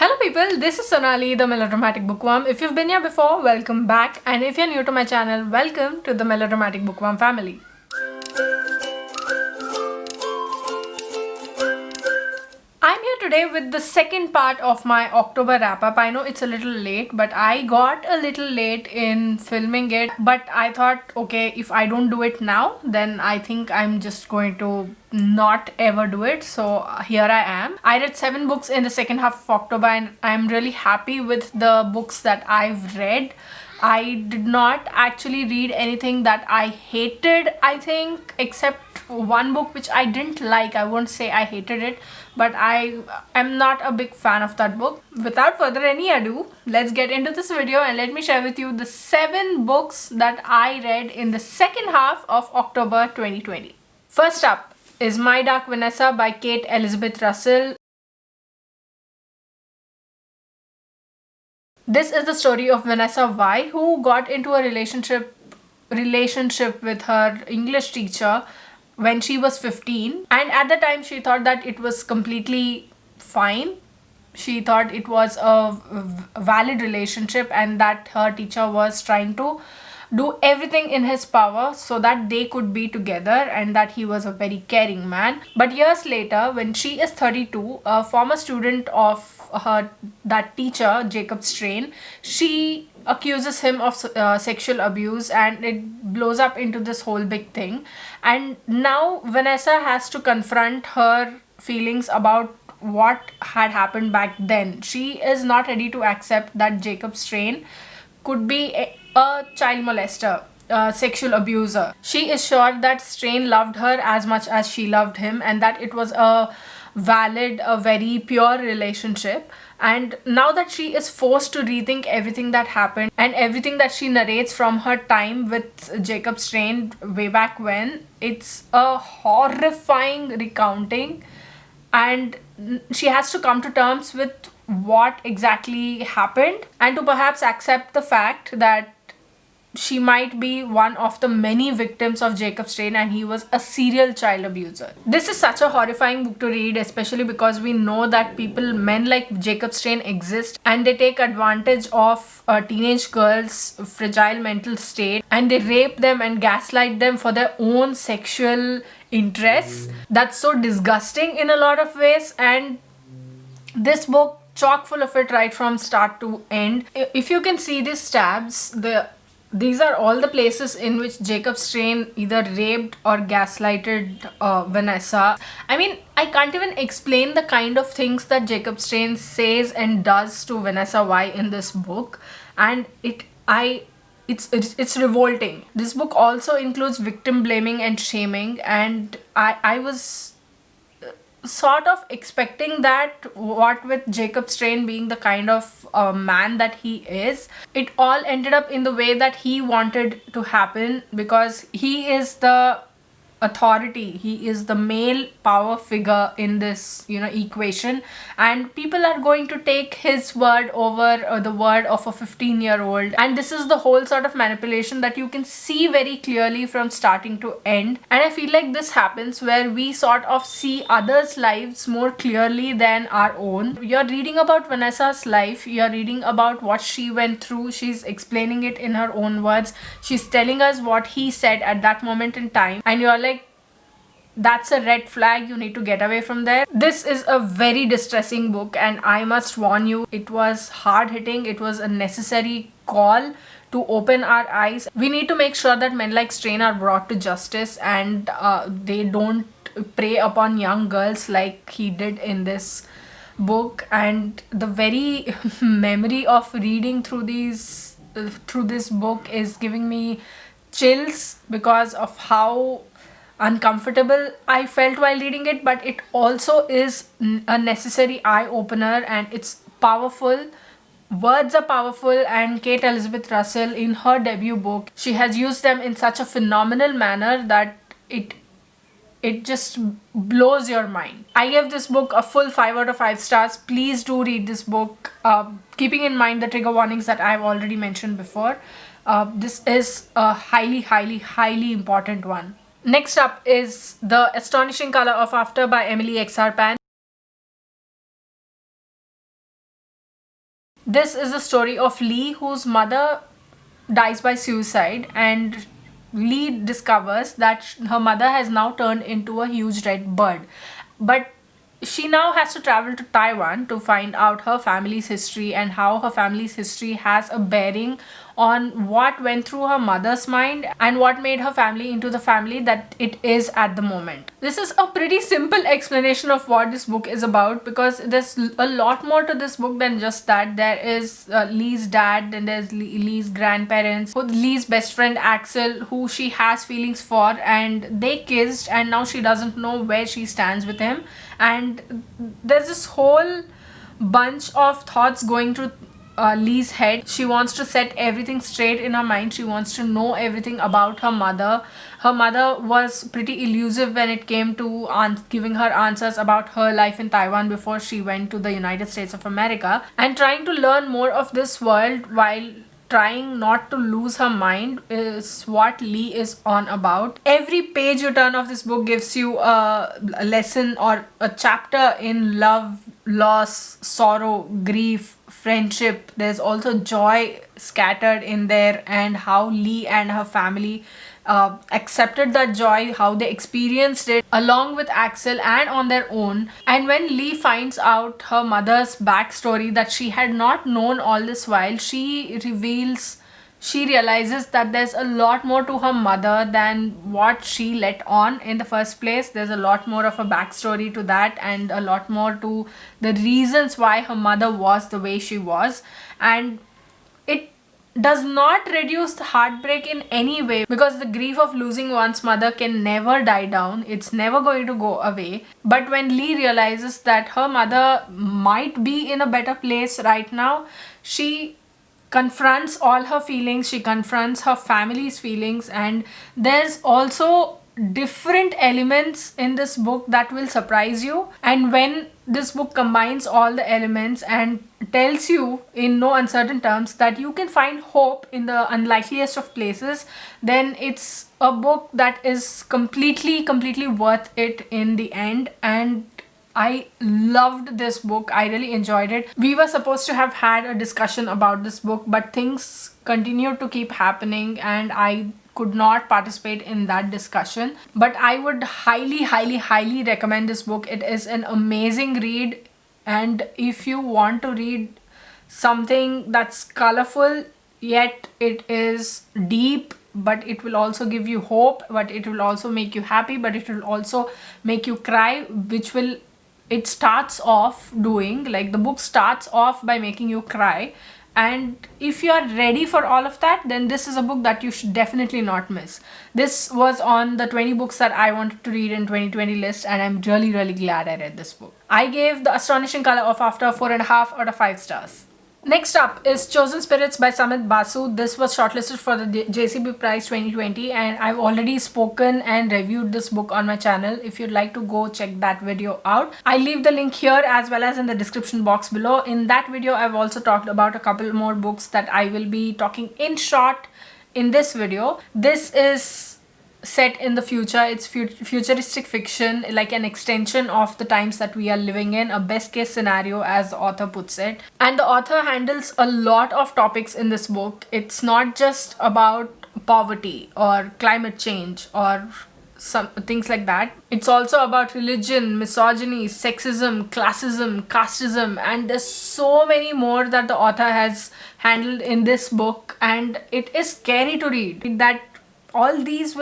Hello people, this is Sonali, the Melodramatic Bookworm. If you've been here before, welcome back, and if you're new to my channel, welcome to the Melodramatic Bookworm family. I'm here today with the second part of my October wrap-up. I know it's a little late, but I got a little late in filming it. But I thought, okay, if I don't do it now, then I think I'm just going to not ever do it. So here I am. I read 7 books in the second half of October and I'm really happy with the books that I've read. I did not actually read anything that I hated, I think, except one book which I didn't like. I won't say I hated it, but I am not a big fan of that book. Without further any ado, let's get into this video and let me share with you the 7 books that I read in the second half of October 2020. First up is My Dark Vanessa by Kate Elizabeth Russell. This is the story of Vanessa Y, who got into a relationship with her English teacher when she was 15, and at the time she thought that it was completely fine. She thought it was a valid relationship and that her teacher was trying to do everything in his power so that they could be together, and that he was a very caring man. But years later, when she is 32, a former student of that teacher, Jacob Strain, she accuses him of sexual abuse, and it blows up into this whole big thing. And now Vanessa has to confront her feelings about what had happened back then. She is not ready to accept that Jacob Strain could be a child molester, a sexual abuser. She is sure that Strain loved her as much as she loved him, and that it was a valid, a very pure relationship. And now that she is forced to rethink everything that happened and everything that she narrates from her time with Jacob Strain way back when, it's a horrifying recounting, and she has to come to terms with what exactly happened and to perhaps accept the fact that she might be one of the many victims of Jacob Strain and he was a serial child abuser. This is such a horrifying book to read, especially because we know that men like Jacob Strain exist and they take advantage of teenage girls' fragile mental state, and they rape them and gaslight them for their own sexual interests. That's so disgusting in a lot of ways, and this book chock full of it right from start to end. If you can see these tabs, these are all the places in which Jacob Strain either raped or gaslighted Vanessa. I mean, I can't even explain the kind of things that Jacob Strain says and does to Vanessa Y in this book, and it's revolting. This book also includes victim blaming and shaming, and I was sort of expecting that, what with Jacob Strain being the kind of man that he is. It all ended up in the way that he wanted to happen, because he is the authority, he is the male power figure in this equation, and people are going to take his word over the word of a 15-year-old. And this is the whole sort of manipulation that you can see very clearly from starting to end. And I feel like this happens where we sort of see others' lives more clearly than our own. You're reading about Vanessa's life, you're reading about what she went through, she's explaining it in her own words, she's telling us what he said at that moment in time, and you're like, that's a red flag, you need to get away from there. This is a very distressing book, and I must warn you, it was hard hitting. It was a necessary call to open our eyes. We need to make sure that men like Strain are brought to justice, and they don't prey upon young girls like he did in this book. And the very memory of reading through this book is giving me chills because of how uncomfortable I felt while reading it. But it also is a necessary eye-opener, and it's powerful. Words are powerful, and Kate Elizabeth Russell, in her debut book, she has used them in such a phenomenal manner that it just blows your mind. I gave this book a full 5 out of 5 stars. Please do read this book, keeping in mind the trigger warnings that I've already mentioned before. This is a highly important one. Next up is The Astonishing Color of After by Emily X. R. Pan. This is the story of Lee, whose mother dies by suicide, and Lee discovers that her mother has now turned into a huge red bird. But she now has to travel to Taiwan to find out her family's history and how her family's history has a bearing on what went through her mother's mind and what made her family into the family that it is at the moment. This is a pretty simple explanation of what this book is about, because there's a lot more to this book than just that. There is Lee's dad, then there's Lee's grandparents, Lee's best friend Axel, who she has feelings for, and they kissed and now she doesn't know where she stands with him. And there's this whole bunch of thoughts going through Lee's head. She wants to set everything straight in her mind. She wants to know everything about her mother. Her mother was pretty elusive when it came to giving her answers about her life in Taiwan before she went to the United States of America. And trying to learn more of this world while trying not to lose her mind is what Lee is on about. Every page you turn of this book gives you a lesson or a chapter in love, loss, sorrow, grief, friendship. There's also joy scattered in there, and how Lee and her family accepted that joy, how they experienced it along with Axel and on their own. And when Lee finds out her mother's backstory that she had not known all this while, she realizes that there's a lot more to her mother than what she let on in the first place. There's a lot more of a backstory to that, and a lot more to the reasons why her mother was the way she was. And it does not reduce the heartbreak in any way, because the grief of losing one's mother can never die down. It's never going to go away. But when Lee realizes that her mother might be in a better place right now, she confronts all her feelings, she confronts her family's feelings. And there's also different elements in this book that will surprise you. And when this book combines all the elements and tells you in no uncertain terms that you can find hope in the unlikeliest of places, then it's a book that is completely worth it in the end. And I loved this book. I really enjoyed it. We were supposed to have had a discussion about this book, but things continued to keep happening and I could not participate in that discussion. But I would highly recommend this book. It is an amazing read, and if you want to read something that's colorful yet it is deep, but it will also give you hope, but it will also make you happy, but it will also make you cry, which will it starts off doing. Like, the book starts off by making you cry, and if you are ready for all of that, then this is a book that you should definitely not miss. This was on the 20 books that I wanted to read in 2020 list, and I'm really glad I read this book. I gave The Astonishing Color of After 4.5 out of 5 stars. Next up is Chosen Spirits by Samit Basu. This was shortlisted for the JCB Prize 2020, and I've already spoken and reviewed this book on my channel. If you'd like to go check that video out, I'll leave the link here as well as in the description box below. In that video, I've also talked about a couple more books that I will be talking in short in this video. This is set in the future. It's futuristic fiction, like an extension of the times that we are living in, a best case scenario as the author puts it. And the author handles a lot of topics in this book. It's not just about poverty or climate change or some things like that. It's also about religion, misogyny, sexism, classism, casteism, and there's so many more that the author has handled in this book, and it is scary to read that all these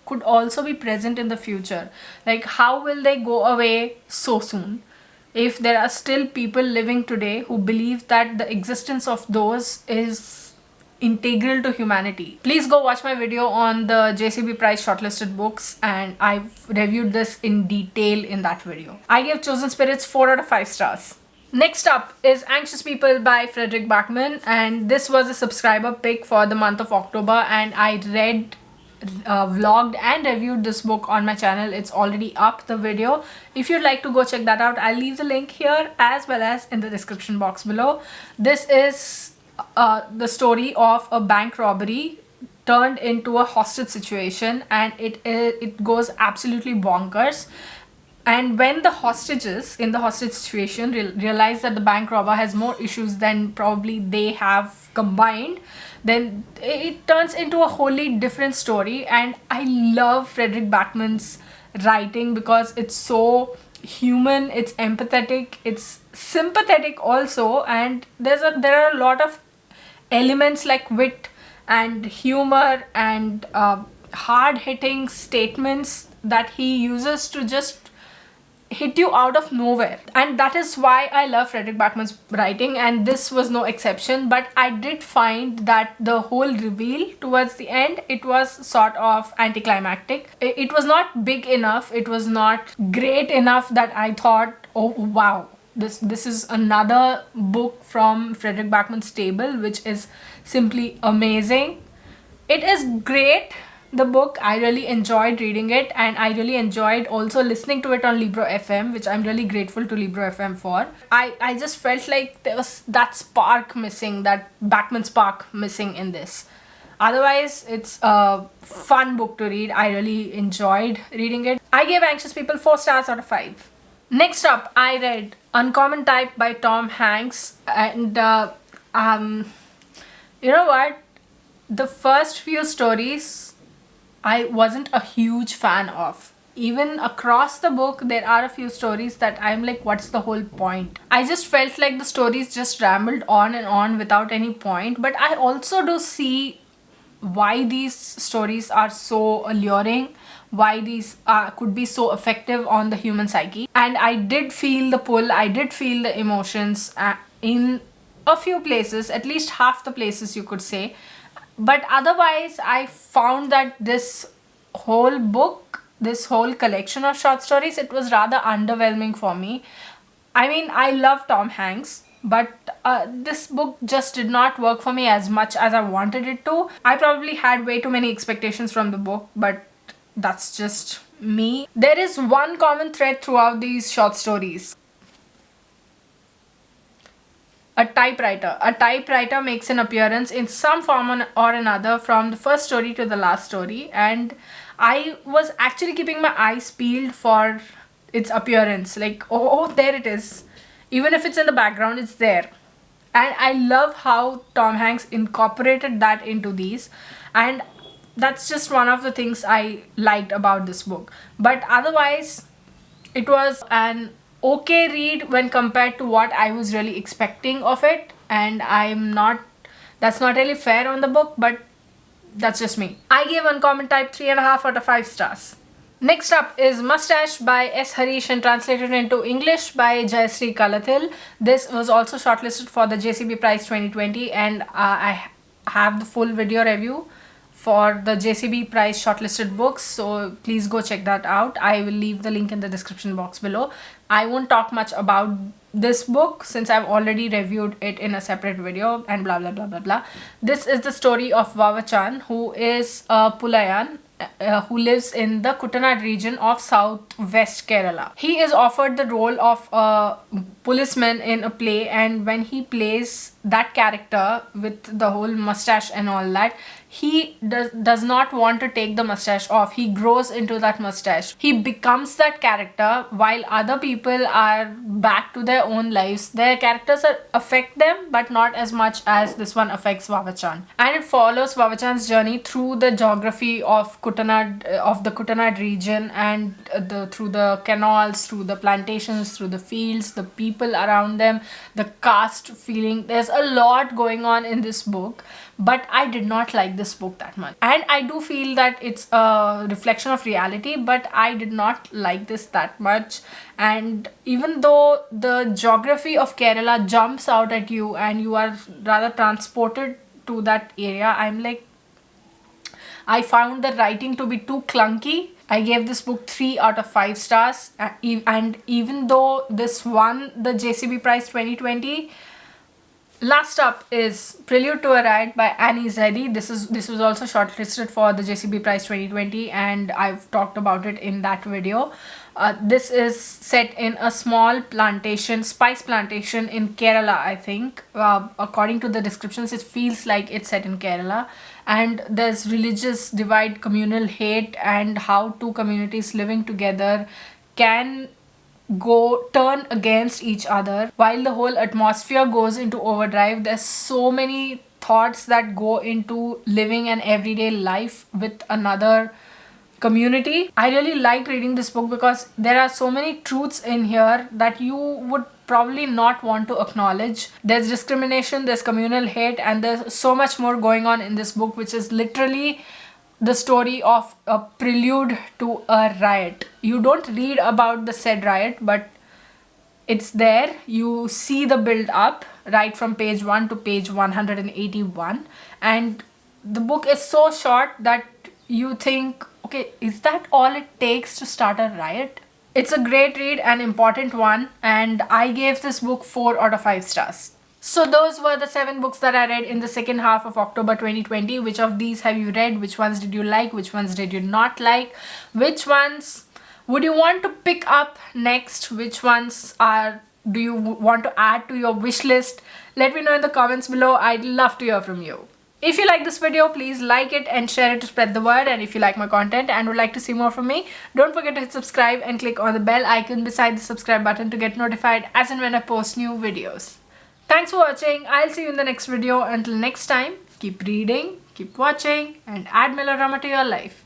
could also be present in the future. Like, how will they go away so soon if there are still people living today who believe that the existence of those is integral to humanity? Please go watch my video on the JCB Prize shortlisted books, and I've reviewed this in detail in that video. I gave Chosen Spirits 4 out of 5 stars. Next up is Anxious People by Fredrik Backman, and this was a subscriber pick for the month of October, and I vlogged and reviewed this book on my channel. It's already up, the video. If you'd like to go check that out, I'll leave the link here as well as in the description box below. This is the story of a bank robbery turned into a hostage situation, and it goes absolutely bonkers. And when the hostages in the hostage situation realize that the bank robber has more issues than probably they have combined, then it turns into a wholly different story. And I love Frederick Backman's writing because it's so human, it's empathetic, it's sympathetic also, and there are a lot of elements like wit and humor and hard-hitting statements that he uses to just hit you out of nowhere. And that is why I love Frederick Backman's writing, and this was no exception. But I did find that the whole reveal towards the end, it was sort of anticlimactic. It was not big enough, it was not great enough that I thought, oh wow, this is another book from Frederick Backman's stable, which is simply amazing. It is great, the book. I really enjoyed reading it, and I really enjoyed also listening to it on Libro FM, which I'm really grateful to Libro FM for. I just felt like there was that spark missing, that Backman spark missing in this. Otherwise, it's a fun book to read. I really enjoyed reading it. I gave Anxious People 4 stars out of 5. Next up, I read Uncommon Type by Tom Hanks, and you know what? The first few stories I wasn't a huge fan of. Even across the book, there are a few stories that I'm like, what's the whole point? I just felt like the stories just rambled on and on without any point. But I also do see why these stories are so alluring, why these could be so effective on the human psyche. And I did feel the pull, I did feel the emotions in a few places, at least half the places you could say. But otherwise, I found that this whole book, this whole collection of short stories, it was rather underwhelming for me. I mean, I love Tom Hanks, but this book just did not work for me as much as I wanted it to. I probably had way too many expectations from the book, but that's just me. There is one common thread throughout these short stories. A typewriter. A typewriter makes an appearance in some form or another from the first story to the last story, and I was actually keeping my eyes peeled for its appearance. Like, oh, there it is. Even if it's in the background, it's there. And I love how Tom Hanks incorporated that into these, and that's just one of the things I liked about this book. But otherwise, it was an okay read when compared to what I was really expecting of it, and that's not really fair on the book, but that's just me. I gave Uncommon Type 3.5 out of 5 stars. Next up is Mustache by S. Harish and translated into English by Jayashree Kalathil. This was also shortlisted for the JCB Prize 2020, and I have the full video review for the JCB Prize shortlisted books, so please go check that out. I will leave the link in the description box below. I won't talk much about this book since I've already reviewed it in a separate video and blah blah blah blah blah. This is the story of Vavachan, who is a Pulayan who lives in the Kuttanad region of southwest Kerala. He is offered the role of a policeman in a play, and when he plays that character with the whole mustache and all that, he does not want to take the mustache off. He grows into that mustache. He becomes that character while other people are back to their own lives. Their characters affect them, but not as much as this one affects Vavachan. And it follows Vavachan's journey through the geography of Kuttanad, of the Kuttanad region, and through the canals, through the plantations, through the fields, the people around them, the caste feeling. There's a lot going on in this book, but I did not like this book that much. And I do feel that it's a reflection of reality, but I did not like this that much. And even though the geography of Kerala jumps out at you and you are rather transported to that area, I found the writing to be too clunky. I gave this book 3 out of 5 stars, and even though this won the JCB Prize 2020, last up is Prelude to a Riot by Annie Zaidi. This was also shortlisted for the JCB Prize 2020, and I've talked about it in that video. This is set in a small plantation, spice plantation in Kerala, I think. According to the descriptions, it feels like it's set in Kerala. And there's religious divide, communal hate, and how two communities living together can turn against each other while the whole atmosphere goes into overdrive. There's so many thoughts that go into living an everyday life with another community. I really liked reading this book because there are so many truths in here that you would probably not want to acknowledge. There's discrimination, there's communal hate, and there's so much more going on in this book, which is literally the story of a prelude to a riot. You don't read about the said riot, but it's there. You see the build up right from page 1 to page 181, and the book is so short that you think, okay, is that all it takes to start a riot? It's a great read, an important one, and I gave this book 4 out of 5 stars. So those were the 7 books that I read in the second half of October 2020. Which of these have you read? Which ones did you like? Which ones did you not like? Which ones would you want to pick up next? Which ones do you want to add to your wish list? Let me know in the comments below. I'd love to hear from you. If you like this video, please like it and share it to spread the word. And if you like my content and would like to see more from me, don't forget to hit subscribe and click on the bell icon beside the subscribe button to get notified as and when I post new videos. Thanks for watching. I'll see you in the next video. Until next time, keep reading, keep watching, and add melodrama to your life.